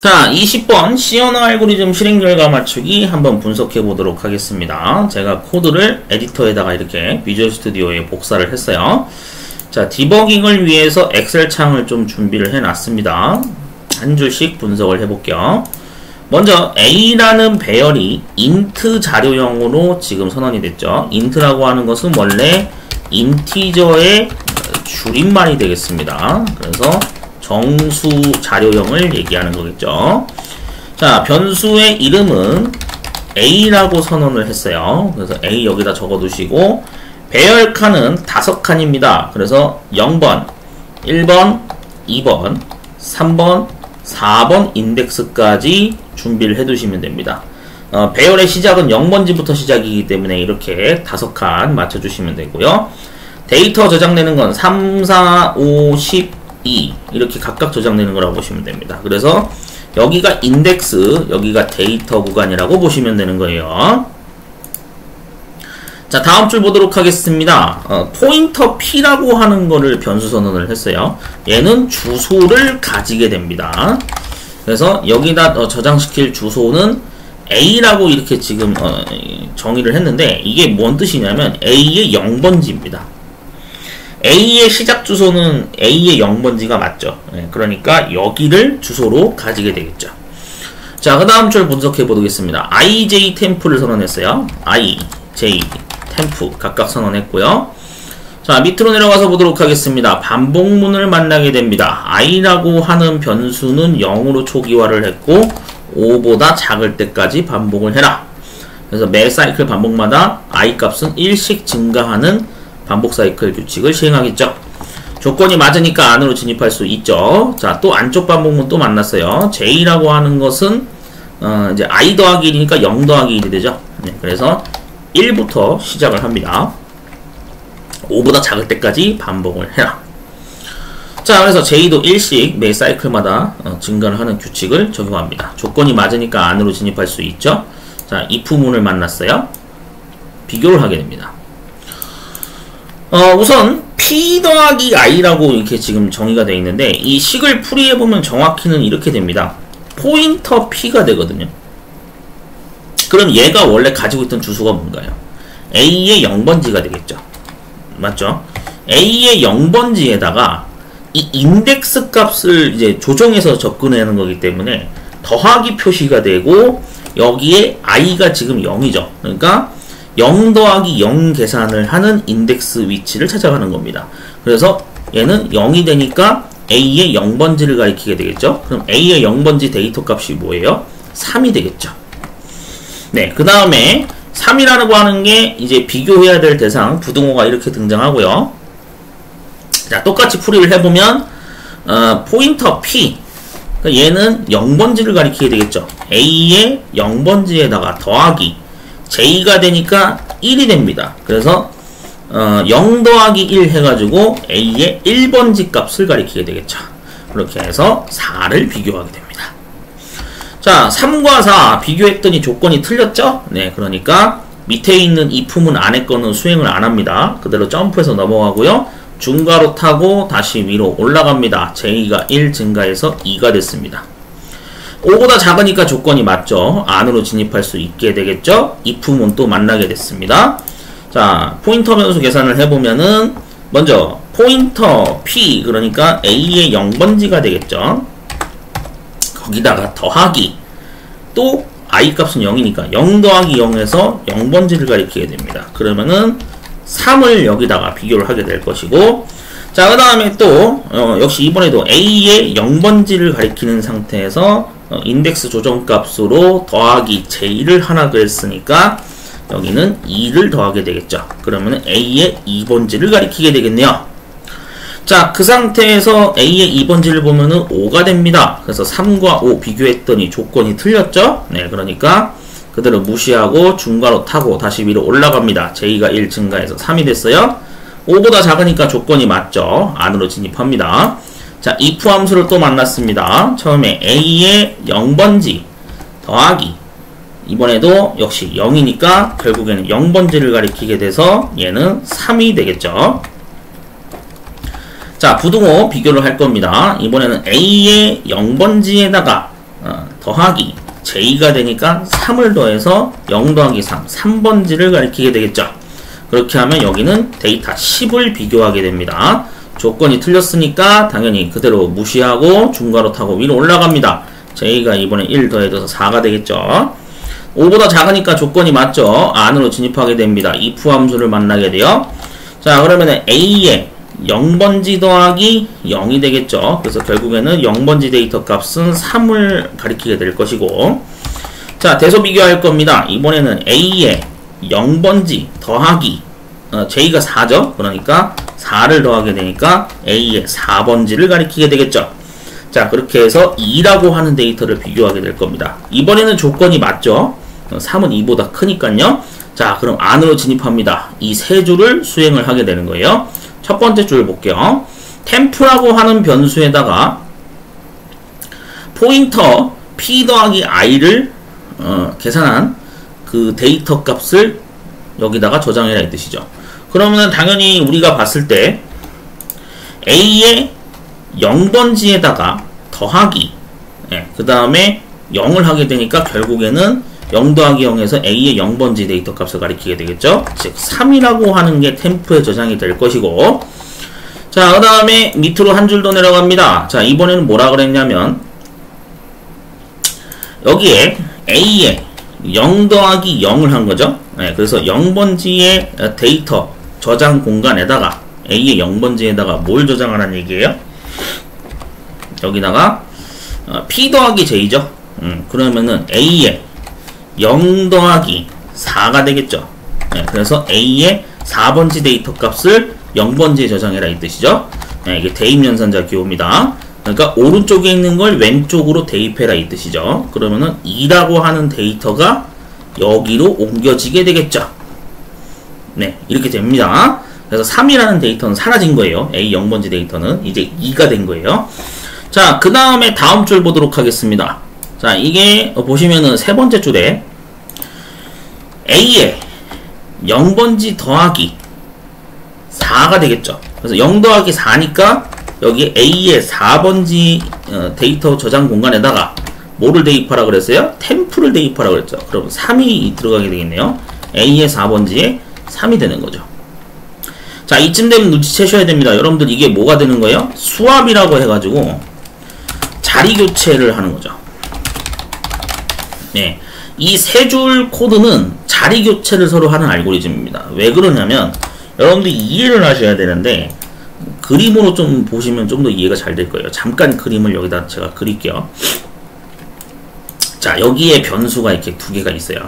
자, 20번 C 언어 알고리즘 실행 결과 맞추기 한번 분석해 보도록 하겠습니다. 제가 코드를 에디터에다가 이렇게 비주얼 스튜디오에 복사를 했어요. 자, 디버깅을 위해서 엑셀 창을 좀 준비를 해 놨습니다. 한 줄씩 분석을 해 볼게요. 먼저 A라는 배열이 int 자료형으로 지금 선언이 됐죠. int라고 하는 것은 원래 인티저의 줄임말이 되겠습니다. 그래서 정수 자료형을 얘기하는 거겠죠. 자, 변수의 이름은 A라고 선언을 했어요. 그래서 A 여기다 적어두시고, 배열 칸은 5칸입니다. 그래서 0번, 1번, 2번, 3번, 4번 인덱스까지 준비를 해두시면 됩니다. 배열의 시작은 0번지부터 시작이기 때문에 이렇게 5칸 맞춰주시면 되고요. 데이터 저장되는 건 3, 4, 5, 10, 이렇게 각각 저장되는 거라고 보시면 됩니다. 그래서 여기가 인덱스, 여기가 데이터 구간이라고 보시면 되는 거예요. 자, 다음 줄 보도록 하겠습니다. 포인터 P라고 하는 거를 변수 선언을 했어요. 얘는 주소를 가지게 됩니다. 그래서 여기다 저장시킬 주소는 A라고 이렇게 지금 정의를 했는데, 이게 뭔 뜻이냐면 A의 0번지입니다. A의 시작 주소는 A의 0번지가 맞죠. 그러니까 여기를 주소로 가지게 되겠죠. 자, 그 다음 줄 분석해 보겠습니다. IJ 템프를 선언했어요. IJ 템프 각각 선언했고요. 자, 밑으로 내려가서 보도록 하겠습니다. 반복문을 만나게 됩니다. i라고 하는 변수는 0으로 초기화를 했고 5보다 작을 때까지 반복을 해라. 그래서 매 사이클 반복마다 i 값은 1씩 증가하는 반복 사이클 규칙을 시행하겠죠. 조건이 맞으니까 안으로 진입할 수 있죠. 자, 또 안쪽 반복문 또 만났어요. j라고 하는 것은 이제 i 더하기 1이니까 0 더하기 1이 되죠. 네, 그래서 1부터 시작을 합니다. 5보다 작을 때까지 반복을 해라. 자, 그래서 j도 1씩 매 사이클마다 증가를 하는 규칙을 적용합니다. 조건이 맞으니까 안으로 진입할 수 있죠. 자, if문을 만났어요. 비교를 하게 됩니다. 우선 P 더하기 I라고 이렇게 지금 정의가 되어 있는데, 이 식을 풀이해보면 정확히는 이렇게 됩니다. 포인터 P가 되거든요. 그럼 얘가 원래 가지고 있던 주소가 뭔가요? A의 0번지가 되겠죠. 맞죠? A의 0번지에다가 이 인덱스 값을 이제 조정해서 접근하는 거기 때문에 더하기 표시가 되고, 여기에 I가 지금 0이죠. 그러니까 0 더하기 0 계산을 하는 인덱스 위치를 찾아가는 겁니다. 그래서 얘는 0이 되니까 A의 0번지를 가리키게 되겠죠. 그럼 A의 0번지 데이터 값이 뭐예요? 3이 되겠죠. 네, 그 다음에 3이라고 하는 게 이제 비교해야 될 대상 부등호가 이렇게 등장하고요. 자, 똑같이 풀이를 해보면 포인터 P, 그러니까 얘는 0번지를 가리키게 되겠죠. A의 0번지에다가 더하기 j가 되니까 1이 됩니다. 그래서 0 더하기 1 해가지고 A의 1번지 값을 가리키게 되겠죠. 그렇게 해서 4를 비교하게 됩니다. 자, 3과 4 비교했더니 조건이 틀렸죠? 네, 그러니까 밑에 있는 if문 안에 거는 수행을 안 합니다. 그대로 점프해서 넘어가고요. 중괄호 타고 다시 위로 올라갑니다. j가 1 증가해서 2가 됐습니다. 5보다 작으니까 조건이 맞죠. 안으로 진입할 수 있게 되겠죠. if문 또 만나게 됐습니다. 자, 포인터 변수 계산을 해보면은 먼저 포인터 P, 그러니까 A의 0번지가 되겠죠. 거기다가 더하기, 또 I 값은 0이니까 0 더하기 0에서 0번지를 가리키게 됩니다. 그러면은 3을 여기다가 비교를 하게 될 것이고, 자, 그 다음에 또 역시 이번에도 A의 0번지를 가리키는 상태에서 인덱스 조정값으로 더하기 j를 하나 그랬으니까 여기는 2를 더하게 되겠죠. 그러면 A의 2번지를 가리키게 되겠네요. 자, 그 상태에서 A의 2번지를 보면은 5가 됩니다. 그래서 3과 5 비교했더니 조건이 틀렸죠. 네, 그러니까 그대로 무시하고 중괄호 타고 다시 위로 올라갑니다. j가 1 증가해서 3이 됐어요. 5보다 작으니까 조건이 맞죠. 안으로 진입합니다. 자, if 함수를 또 만났습니다. 처음에 A의 0번지 더하기, 이번에도 역시 0이니까 결국에는 0번지를 가리키게 돼서 얘는 3이 되겠죠. 자, 부등호 비교를 할 겁니다. 이번에는 A의 0번지에다가 더하기 j가 되니까 3을 더해서 0 더하기 3, 3번지를 가리키게 되겠죠. 그렇게 하면 여기는 데이터 10을 비교하게 됩니다. 조건이 틀렸으니까 당연히 그대로 무시하고 중괄호 타고 위로 올라갑니다. j가 이번에 1 더해져서 4가 되겠죠. 5보다 작으니까 조건이 맞죠. 안으로 진입하게 됩니다. if 함수를 만나게 돼요. 자, 그러면은 a에 0번지 더하기 0이 되겠죠. 그래서 결국에는 0번지 데이터 값은 3을 가리키게 될 것이고, 자, 대소 비교할 겁니다. 이번에는 a에 0번지 더하기 j가 4죠. 그러니까 4를 더하게 되니까 a에 4번지를 가리키게 되겠죠. 자, 그렇게 해서 2라고 하는 데이터를 비교하게 될 겁니다. 이번에는 조건이 맞죠. 3은 2보다 크니까요. 자, 그럼 안으로 진입합니다. 이 세 줄을 수행을 하게 되는 거예요. 첫 번째 줄 볼게요. 템프라고 하는 변수에다가 포인터 p 더하기 i를 계산한 그 데이터 값을 여기다가 저장해라 이 뜻이죠. 그러면 당연히 우리가 봤을 때 a의 0번지에다가 더하기, 그 다음에 0을 하게 되니까 결국에는 0 더하기 0에서 a의 0번지 데이터 값을 가리키게 되겠죠. 즉 3이라고 하는 게 템프에 저장이 될 것이고, 자, 그 다음에 밑으로 한 줄 더 내려갑니다. 자, 이번에는 뭐라 그랬냐면 여기에 a에 0 더하기 0을 한 거죠. 그래서 0번지의 데이터 저장 공간에다가 a의 0번지에다가 뭘 저장하라는 얘기예요? 여기다가 p 더하기 j죠. 그러면은 a에 0 더하기 4가 되겠죠. 그래서 a의 4번지 데이터 값을 0번지에 저장해라 이 뜻이죠. 이게 대입 연산자 기호입니다. 그러니까 오른쪽에 있는 걸 왼쪽으로 대입해라 이 뜻이죠. 그러면은 2라고 하는 데이터가 여기로 옮겨지게 되겠죠. 네, 이렇게 됩니다. 그래서 3이라는 데이터는 사라진 거예요. a 0번지 데이터는 이제 2가 된 거예요. 자, 그 다음에 다음 줄 보도록 하겠습니다. 자, 이게 보시면은 세 번째 줄에 a에 0번지 더하기 4가 되겠죠. 그래서 0 더하기 4니까 여기 a의 4번지 데이터 저장 공간에다가 뭐를 대입하라 그랬어요? 템프를 대입하라 그랬죠. 그럼 3이 들어가게 되겠네요. a의 4번지에 3이 되는 거죠. 자, 이쯤 되면 눈치채셔야 됩니다. 여러분들 이게 뭐가 되는 거예요? 수압이라고 해가지고 자리 교체를 하는 거죠. 네, 이 세 줄 코드는 자리 교체를 서로 하는 알고리즘입니다. 왜 그러냐면 여러분들이 이해를 하셔야 되는데 그림으로 좀 보시면 좀 더 이해가 잘 될 거예요. 잠깐 그림을 여기다 제가 그릴게요. 자, 여기에 변수가 이렇게 두 개가 있어요.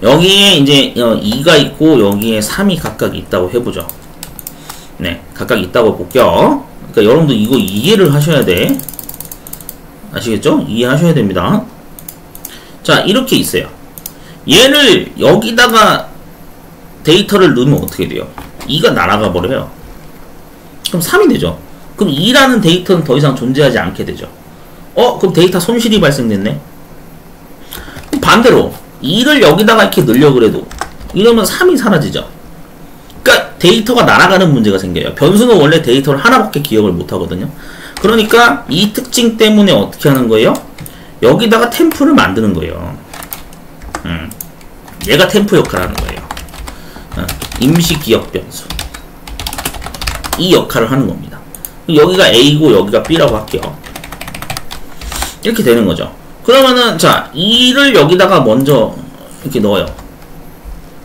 여기에 이제 2가 있고 여기에 3이 각각 있다고 해보죠. 네, 각각 있다고 볼게요. 그러니까 여러분들 이거 이해를 하셔야 돼. 아시겠죠? 이해하셔야 됩니다. 자, 이렇게 있어요. 얘를 여기다가 데이터를 넣으면 어떻게 돼요? 2가 날아가 버려요. 그럼 3이 되죠. 그럼 2라는 데이터는 더 이상 존재하지 않게 되죠. 그럼 데이터 손실이 발생됐네. 반대로 2를 여기다가 이렇게 넣으려고 그래도 이러면 3이 사라지죠. 그러니까 데이터가 날아가는 문제가 생겨요. 변수는 원래 데이터를 하나밖에 기억을 못 하거든요. 그러니까 이 특징 때문에 어떻게 하는 거예요? 여기다가 템프를 만드는 거예요. 얘가 템프 역할을 하는 거예요. 임시 기억 변수. 이 역할을 하는 겁니다. 여기가 A고 여기가 B라고 할게요. 이렇게 되는 거죠. 그러면은 자, 2를 여기다가 먼저 이렇게 넣어요.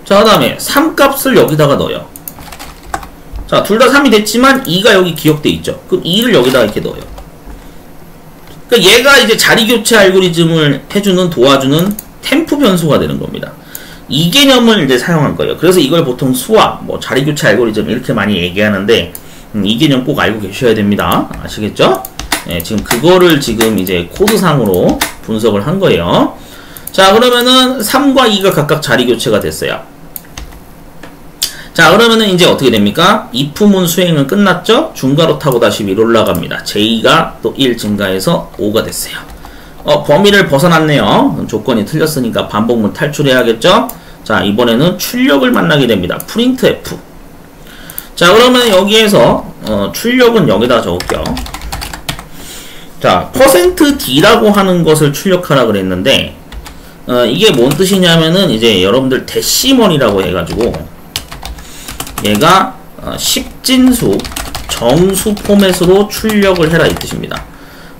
자, 그 다음에 3 값을 여기다가 넣어요. 자, 둘 다 3이 됐지만 2가 여기 기억돼 있죠. 그럼 2를 여기다가 이렇게 넣어요. 그러니까 얘가 이제 자리 교체 알고리즘을 해주는, 도와주는 템프 변수가 되는 겁니다. 이 개념을 이제 사용할 거예요. 그래서 이걸 보통 수압, 뭐 자리 교체 알고리즘 이렇게 많이 얘기하는데 이 개념 꼭 알고 계셔야 됩니다. 아시겠죠? 네, 지금 그거를 지금 이제 코드상으로 분석을 한 거예요. 자, 그러면은 3과 2가 각각 자리 교체가 됐어요. 자, 그러면은 이제 어떻게 됩니까? if문 수행은 끝났죠? 중괄호 타고 다시 위로 올라갑니다. j가 또 1 증가해서 5가 됐어요. 범위를 벗어났네요. 조건이 틀렸으니까 반복문 탈출해야겠죠? 자, 이번에는 출력을 만나게 됩니다. printf. 자, 그러면 여기에서 출력은 여기다 적을게요. 자, %d라고 하는 것을 출력하라 그랬는데, 이게 뭔 뜻이냐면은, 이제 여러분들 데시멀이라고 해가지고, 얘가, 10진수, 정수 포맷으로 출력을 해라 이 뜻입니다.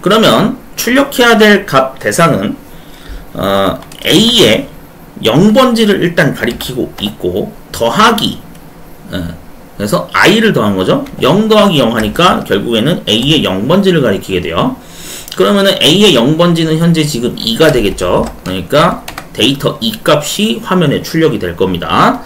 그러면, 출력해야 될 값 대상은, A의 0번지를 일단 가리키고 있고, 더하기, 그래서 i를 더한 거죠. 0 더하기 0 하니까 결국에는 a의 0번지를 가리키게 돼요. 그러면은 a의 0번지는 현재 지금 2가 되겠죠. 그러니까 데이터 2 값이 화면에 출력이 될 겁니다.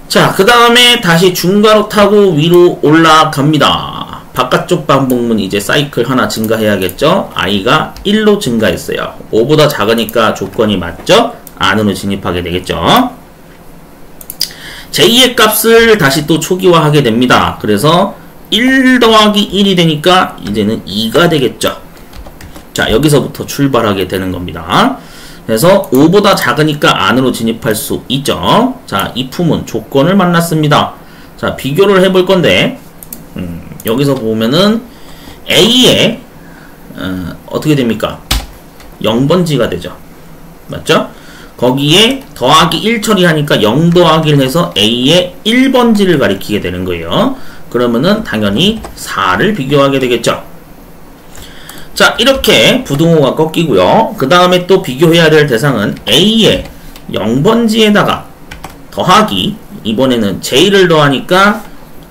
자, 그 다음에 다시 중괄호 타고 위로 올라갑니다. 바깥쪽 반복문 이제 사이클 하나 증가해야겠죠. i가 1로 증가했어요. 5보다 작으니까 조건이 맞죠? 안으로 진입하게 되겠죠. j 의 값을 다시 또 초기화하게 됩니다. 그래서 1 더하기 1이 되니까 이제는 2가 되겠죠. 자, 여기서부터 출발하게 되는 겁니다. 그래서 5보다 작으니까 안으로 진입할 수 있죠. 자, 이 품은 조건을 만났습니다. 자, 비교를 해볼 건데, 여기서 보면은 A의 어떻게 됩니까? 0번지가 되죠. 맞죠? 거기에 더하기 1 처리하니까 0 더하기 1 해서 A의 1번지를 가리키게 되는 거예요. 그러면은 당연히 4를 비교하게 되겠죠. 자, 이렇게 부등호가 꺾이고요. 그 다음에 또 비교해야 될 대상은 A의 0번지에다가 더하기, 이번에는 J를 더하니까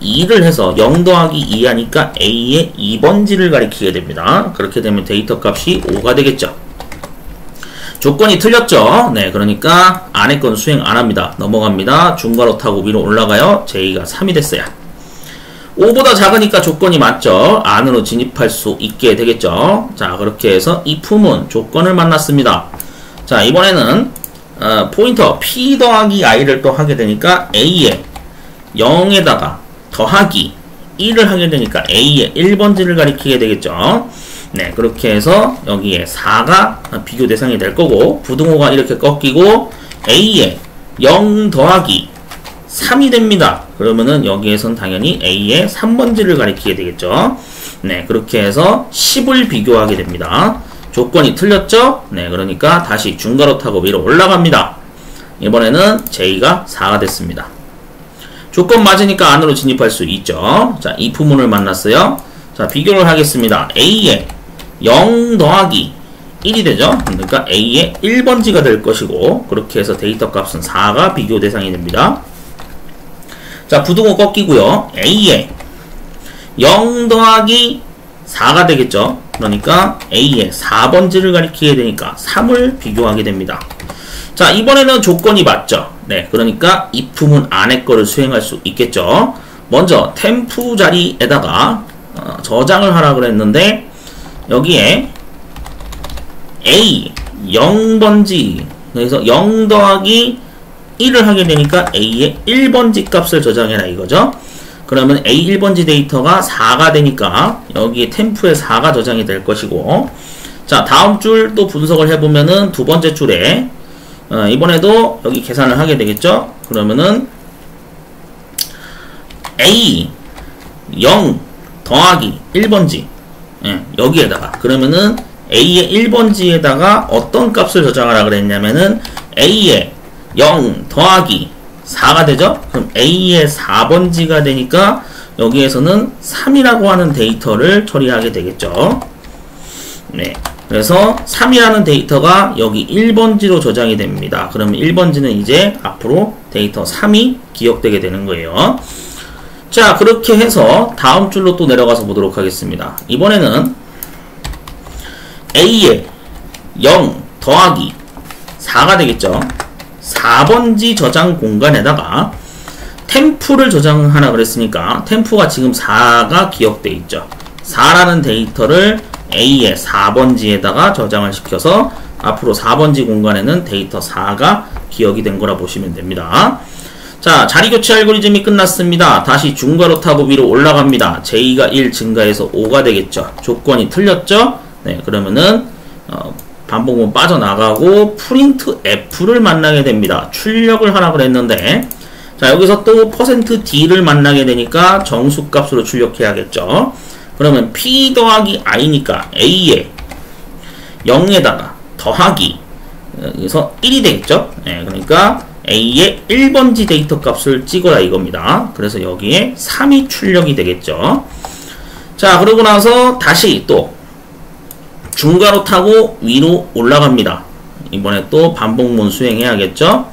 2를 해서 0 더하기 2 하니까 A의 2번지를 가리키게 됩니다. 그렇게 되면 데이터 값이 5가 되겠죠. 조건이 틀렸죠. 네, 그러니까 안에 건 수행 안 합니다. 넘어갑니다. 중괄호 타고 위로 올라가요. J가 3이 됐어요. 5보다 작으니까 조건이 맞죠. 안으로 진입할 수 있게 되겠죠. 자, 그렇게 해서 이 품은 조건을 만났습니다. 자, 이번에는 포인터 P 더하기 I를 또 하게 되니까 A의 0에다가 더하기 1을 하게 되니까 A의 1번지를 가리키게 되겠죠. 네, 그렇게 해서 여기에 4가 비교 대상이 될 거고, 부등호가 이렇게 꺾이고 A의 0 더하기 3이 됩니다. 그러면은 여기에선 당연히 A의 3번지를 가리키게 되겠죠. 네, 그렇게 해서 10을 비교하게 됩니다. 조건이 틀렸죠? 네, 그러니까 다시 중괄호 타고 위로 올라갑니다. 이번에는 J가 4가 됐습니다. 조건 맞으니까 안으로 진입할 수 있죠. 자, 이 부문을 만났어요. 자, 비교를 하겠습니다. A의 0 더하기 1이 되죠. 그러니까 A의 1번지가 될 것이고, 그렇게 해서 데이터 값은 4가 비교 대상이 됩니다. 자, 부등호 꺾이고요. A의 0 더하기 4가 되겠죠. 그러니까 A의 4번지를 가리키게 되니까 3을 비교하게 됩니다. 자, 이번에는 조건이 맞죠. 네, 그러니까 이 품은 안에 거를 수행할 수 있겠죠. 먼저 템프 자리에다가 저장을 하라 그랬는데, 여기에 A 0번지, 그래서 0 더하기 1을 하게 되니까 A의 1번지 값을 저장해라 이거죠. 그러면 A 1번지 데이터가 4가 되니까 여기에 템프에 4가 저장이 될 것이고, 자, 다음 줄 또 분석을 해보면은 두 번째 줄에 이번에도 여기 계산을 하게 되겠죠. 그러면은 A 0 더하기 1번지, 여기에다가, 그러면은 A의 1번지에다가 어떤 값을 저장하라 그랬냐면은 A의 0 더하기 4가 되죠. 그럼 A의 4번지가 되니까 여기에서는 3이라고 하는 데이터를 처리하게 되겠죠. 네, 그래서 3이라는 데이터가 여기 1번지로 저장이 됩니다. 그러면 1번지는 이제 앞으로 데이터 3이 기억되게 되는 거예요. 자, 그렇게 해서 다음 줄로 또 내려가서 보도록 하겠습니다. 이번에는 A의 0 더하기 4가 되겠죠. 4번지 저장 공간에다가 템프를 저장하라 그랬으니까 템프가 지금 4가 기억돼 있죠. 4라는 데이터를 A의 4번지에다가 저장을 시켜서 앞으로 4번지 공간에는 데이터 4가 기억이 된 거라 보시면 됩니다. 자, 자리교체 알고리즘이 끝났습니다. 다시 중괄호 타고 위로 올라갑니다. J가 1 증가해서 5가 되겠죠. 조건이 틀렸죠? 네, 그러면은 반복문 빠져나가고 프린트 F를 만나게 됩니다. 출력을 하라 그랬는데, 자, 여기서 또 %d를 만나게 되니까 정수값으로 출력해야겠죠. 그러면 P 더하기 I니까 A에 0에다가 더하기 그래서 1이 되겠죠. 네, 그러니까 A의 1번지 데이터 값을 찍어라 이겁니다. 그래서 여기에 3이 출력이 되겠죠. 자, 그러고 나서 다시 또 중괄호 타고 위로 올라갑니다. 이번에 또 반복문 수행해야겠죠.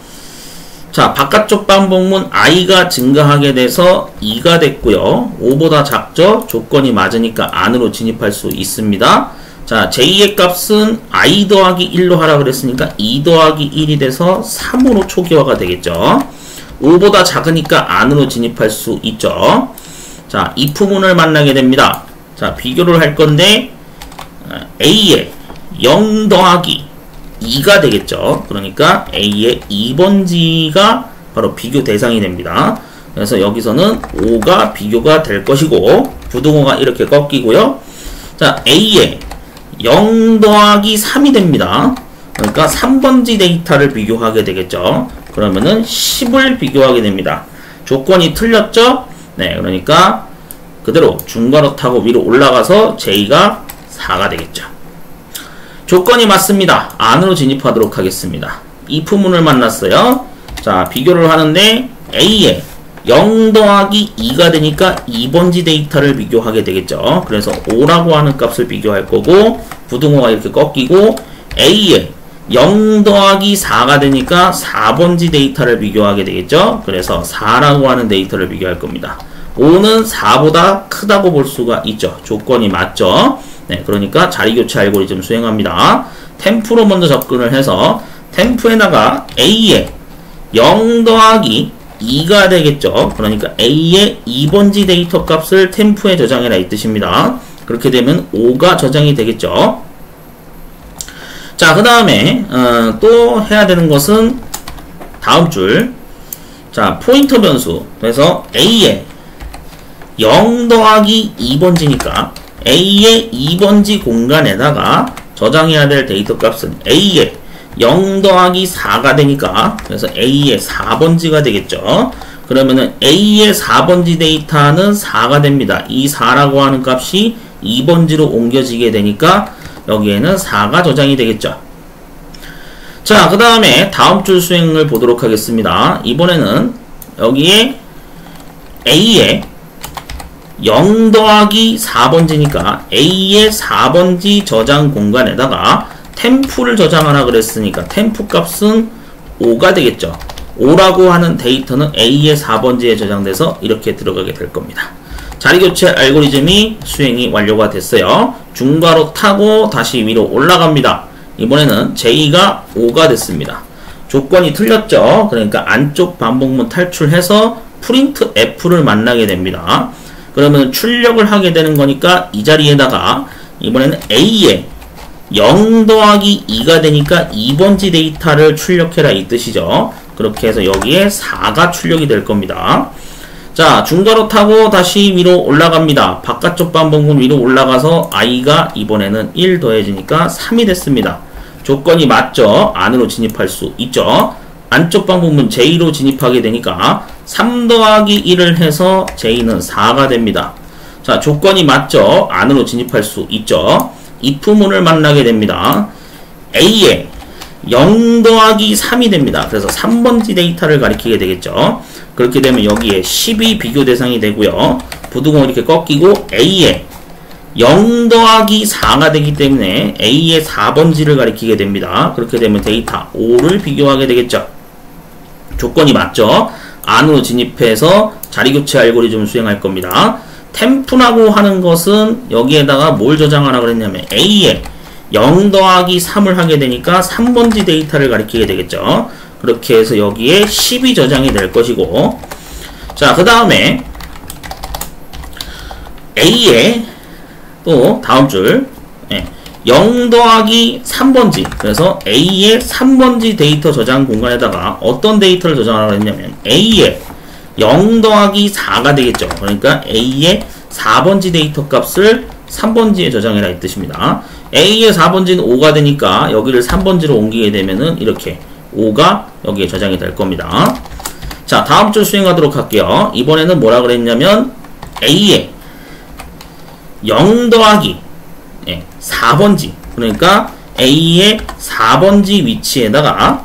자, 바깥쪽 반복문 i가 증가하게 돼서 2가 됐고요. 5보다 작죠? 조건이 맞으니까 안으로 진입할 수 있습니다. 자, j-의 값은 i 더하기 1로 하라 그랬으니까 2 더하기 1이 돼서 3으로 초기화가 되겠죠. 5보다 작으니까 안으로 진입할 수 있죠. 자, if문을 만나게 됩니다. 자, 비교를 할 건데 a에 0 더하기 2가 되겠죠. 그러니까 A의 2번지가 바로 비교 대상이 됩니다. 그래서 여기서는 5가 비교가 될 것이고 부등호가 이렇게 꺾이고요. 자, A의 0 더하기 3이 됩니다. 그러니까 3번지 데이터를 비교하게 되겠죠. 그러면은 10을 비교하게 됩니다. 조건이 틀렸죠? 네, 그러니까 그대로 중괄호 타고 위로 올라가서 J가 4가 되겠죠. 조건이 맞습니다. 안으로 진입하도록 하겠습니다. if문을 만났어요. 자, 비교를 하는데 A에 0 더하기 2가 되니까 2번지 데이터를 비교하게 되겠죠. 그래서 5라고 하는 값을 비교할 거고 부등호가 이렇게 꺾이고 A에 0 더하기 4가 되니까 4번지 데이터를 비교하게 되겠죠. 그래서 4라고 하는 데이터를 비교할 겁니다. 5는 4보다 크다고 볼 수가 있죠. 조건이 맞죠. 네, 그러니까 자리교체 알고리즘 수행합니다. 템프로 먼저 접근을 해서 템프에다가 A에 0 더하기 2가 되겠죠. 그러니까 A의 2번지 데이터 값을 템프에 저장해라 이 뜻입니다. 그렇게 되면 5가 저장이 되겠죠. 자, 그 다음에 또 해야 되는 것은 다음 줄. 자, 포인터 변수. 그래서 A에 0 더하기 2번지니까 A의 2번지 공간에다가 저장해야 될 데이터 값은 A의 0 더하기 4가 되니까 그래서 A의 4번지가 되겠죠. 그러면은 A의 4번지 데이터는 4가 됩니다. 이 4라고 하는 값이 2번지로 옮겨지게 되니까 여기에는 4가 저장이 되겠죠. 자, 그 다음에 다음 줄 수행을 보도록 하겠습니다. 이번에는 여기에 A의 0 더하기 4번지니까 A의 4번지 저장 공간에다가 템프를 저장하라 그랬으니까 템프 값은 5가 되겠죠. 5라고 하는 데이터는 A의 4번지에 저장돼서 이렇게 들어가게 될 겁니다. 자리교체 알고리즘이 수행이 완료가 됐어요. 중괄호 타고 다시 위로 올라갑니다. 이번에는 J가 5가 됐습니다. 조건이 틀렸죠. 그러니까 안쪽 반복문 탈출해서 프린트 F를 만나게 됩니다. 그러면 출력을 하게 되는 거니까 이 자리에다가 이번에는 A에 0 더하기 2가 되니까 2번지 데이터를 출력해라 이 뜻이죠. 그렇게 해서 여기에 4가 출력이 될 겁니다. 자, 중괄호 타고 다시 위로 올라갑니다. 바깥쪽 반복문 위로 올라가서 i가 이번에는 1 더해지니까 3이 됐습니다. 조건이 맞죠? 안으로 진입할 수 있죠. 안쪽 반복문 J로 진입하게 되니까 3 더하기 1을 해서 J는 4가 됩니다. 자, 조건이 맞죠? 안으로 진입할 수 있죠. if문을 만나게 됩니다. A에 0 더하기 3이 됩니다. 그래서 3번지 데이터를 가리키게 되겠죠. 그렇게 되면 여기에 10이 비교 대상이 되고요. 부등호 이렇게 꺾이고 A에 0 더하기 4가 되기 때문에 A의 4번지를 가리키게 됩니다. 그렇게 되면 데이터 5를 비교하게 되겠죠. 조건이 맞죠? 안으로 진입해서 자리교체 알고리즘 수행할 겁니다. 템프라고 하는 것은 여기에다가 뭘 저장하라 그랬냐면 A에 0 더하기 3을 하게 되니까 3번지 데이터를 가리키게 되겠죠. 그렇게 해서 여기에 10이 저장이 될 것이고, 자, 그 다음에 A에 또 다음 줄 0 더하기 3번지, 그래서 A의 3번지 데이터 저장 공간에다가 어떤 데이터를 저장하라고 했냐면 A에 0 더하기 4가 되겠죠. 그러니까 A의 4번지 데이터 값을 3번지에 저장해라 이 뜻입니다. A의 4번지는 5가 되니까 여기를 3번지로 옮기게 되면은 이렇게 5가 여기에 저장이 될 겁니다. 자, 다음 줄 수행하도록 할게요. 이번에는 뭐라 그랬냐면 A에 0 더하기 4번지, 그러니까 A의 4번지 위치에다가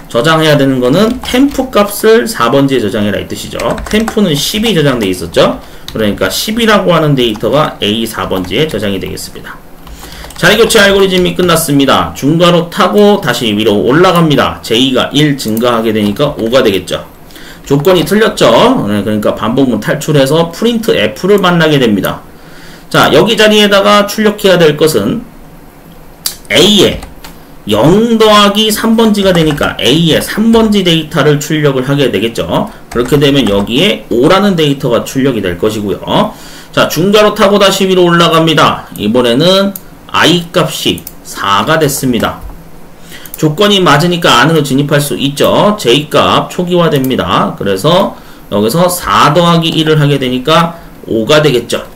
저장해야 되는 거는 템프 값을 4번지에 저장해라 이 뜻이죠. 템프는 10이 저장되어 있었죠. 그러니까 10이라고 하는 데이터가 A 4번지에 저장이 되겠습니다. 자리교체 알고리즘이 끝났습니다. 중괄호 타고 다시 위로 올라갑니다. J가 1 증가하게 되니까 5가 되겠죠. 조건이 틀렸죠. 그러니까 반복문 탈출해서 프린트 F를 만나게 됩니다. 자, 여기 자리에다가 출력해야 될 것은 A의 0 더하기 3번지가 되니까 A의 3번지 데이터를 출력을 하게 되겠죠. 그렇게 되면 여기에 5라는 데이터가 출력이 될 것이고요. 자, 중괄호 타고 다시 위로 올라갑니다. 이번에는 I 값이 4가 됐습니다. 조건이 맞으니까 안으로 진입할 수 있죠. J 값 초기화됩니다. 그래서 여기서 4 더하기 1을 하게 되니까 5가 되겠죠.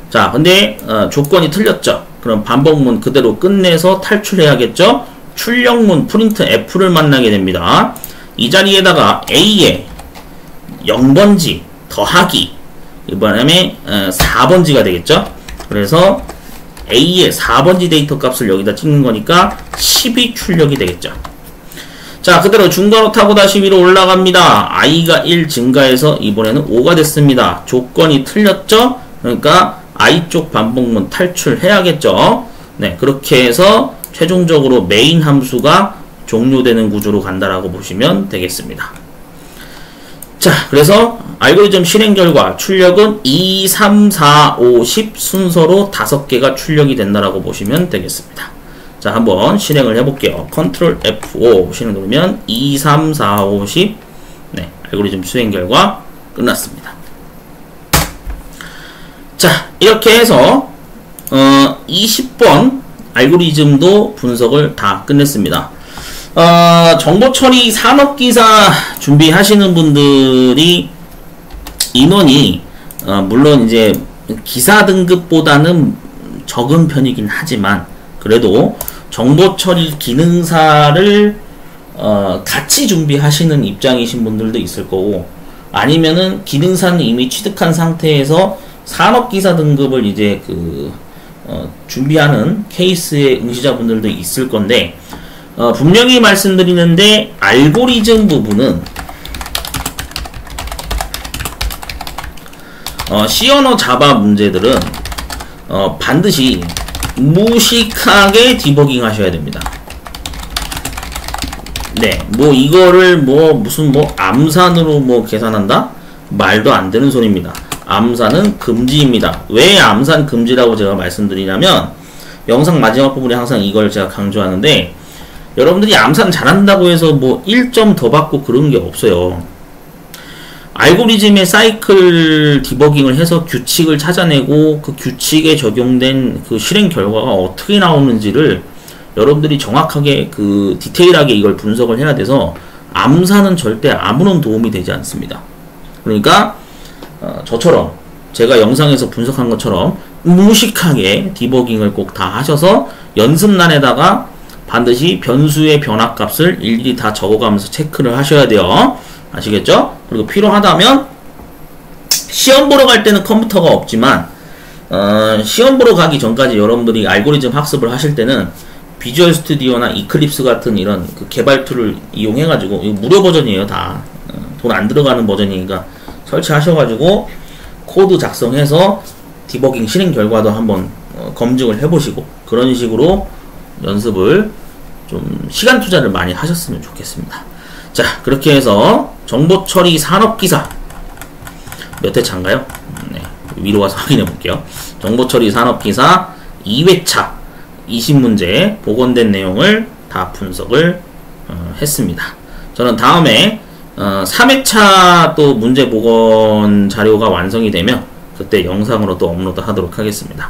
자, 근데 조건이 틀렸죠. 그럼 반복문 그대로 끝내서 탈출해야겠죠. 출력문 프린트 F를 만나게 됩니다. 이 자리에다가 A의 0번지 더하기 이번에 4번지가 되겠죠. 그래서 A의 4번지 데이터 값을 여기다 찍는 거니까 10이 출력이 되겠죠. 자, 그대로 중괄호 타고 다시 위로 올라갑니다. I가 1 증가해서 이번에는 5가 됐습니다. 조건이 틀렸죠. 그러니까 I 쪽 반복문 탈출해야겠죠. 네, 그렇게 해서 최종적으로 메인 함수가 종료되는 구조로 간다라고 보시면 되겠습니다. 자, 그래서 알고리즘 실행 결과 출력은 2, 3, 4, 5, 10 순서로 5개가 출력이 된다라고 보시면 되겠습니다. 자, 한번 실행을 해볼게요. Ctrl F5 실행 누르면 2, 3, 4, 5, 10 네, 알고리즘 수행 결과 끝났습니다. 자, 이렇게 해서 20번 알고리즘도 분석을 다 끝냈습니다. 정보처리 산업기사 준비하시는 분들이 인원이 물론 이제 기사 등급보다는 적은 편이긴 하지만 그래도 정보처리 기능사를 같이 준비하시는 입장이신 분들도 있을 거고, 아니면은 기능사는 이미 취득한 상태에서 산업기사 등급을 이제 준비하는 케이스의 응시자분들도 있을 건데, 분명히 말씀드리는데 알고리즘 부분은 C 언어 자바 문제들은 반드시 무식하게 디버깅 하셔야 됩니다. 네, 뭐 이거를 무슨 암산으로 계산한다? 말도 안 되는 소리입니다. 암산은 금지입니다. 왜 암산 금지라고 제가 말씀드리냐면, 영상 마지막 부분에 항상 이걸 제가 강조하는데, 여러분들이 암산 잘한다고 해서 1점 더 받고 그런 게 없어요. 알고리즘의 사이클 디버깅을 해서 규칙을 찾아내고 그 규칙에 적용된 그 실행 결과가 어떻게 나오는지를 여러분들이 정확하게 디테일하게 이걸 분석을 해야 돼서 암산은 절대 아무런 도움이 되지 않습니다. 그러니까 저처럼 제가 영상에서 분석한 것처럼 무식하게 디버깅을 꼭 다 하셔서 연습란에다가 반드시 변수의 변화값을 일일이 다 적어가면서 체크를 하셔야 돼요. 아시겠죠? 그리고 필요하다면 시험 보러 갈 때는 컴퓨터가 없지만 시험 보러 가기 전까지 여러분들이 알고리즘 학습을 하실 때는 비주얼 스튜디오나 이클립스 같은 이런 개발 툴을 이용해가지고, 이거 무료 버전이에요. 다 돈 안 들어가는 버전이니까 설치하셔가지고 코드 작성해서 디버깅 실행 결과도 한번 검증을 해보시고, 그런 식으로 연습을 좀 시간 투자를 많이 하셨으면 좋겠습니다. 자, 그렇게 해서 정보처리 산업기사 몇 회차인가요? 네, 위로 와서 확인해 볼게요. 정보처리 산업기사 2회차 20문제 복원된 내용을 다 분석을 했습니다. 저는 다음에 3회차 또 문제 복원 자료가 완성이 되면 그때 영상으로 또 업로드 하도록 하겠습니다.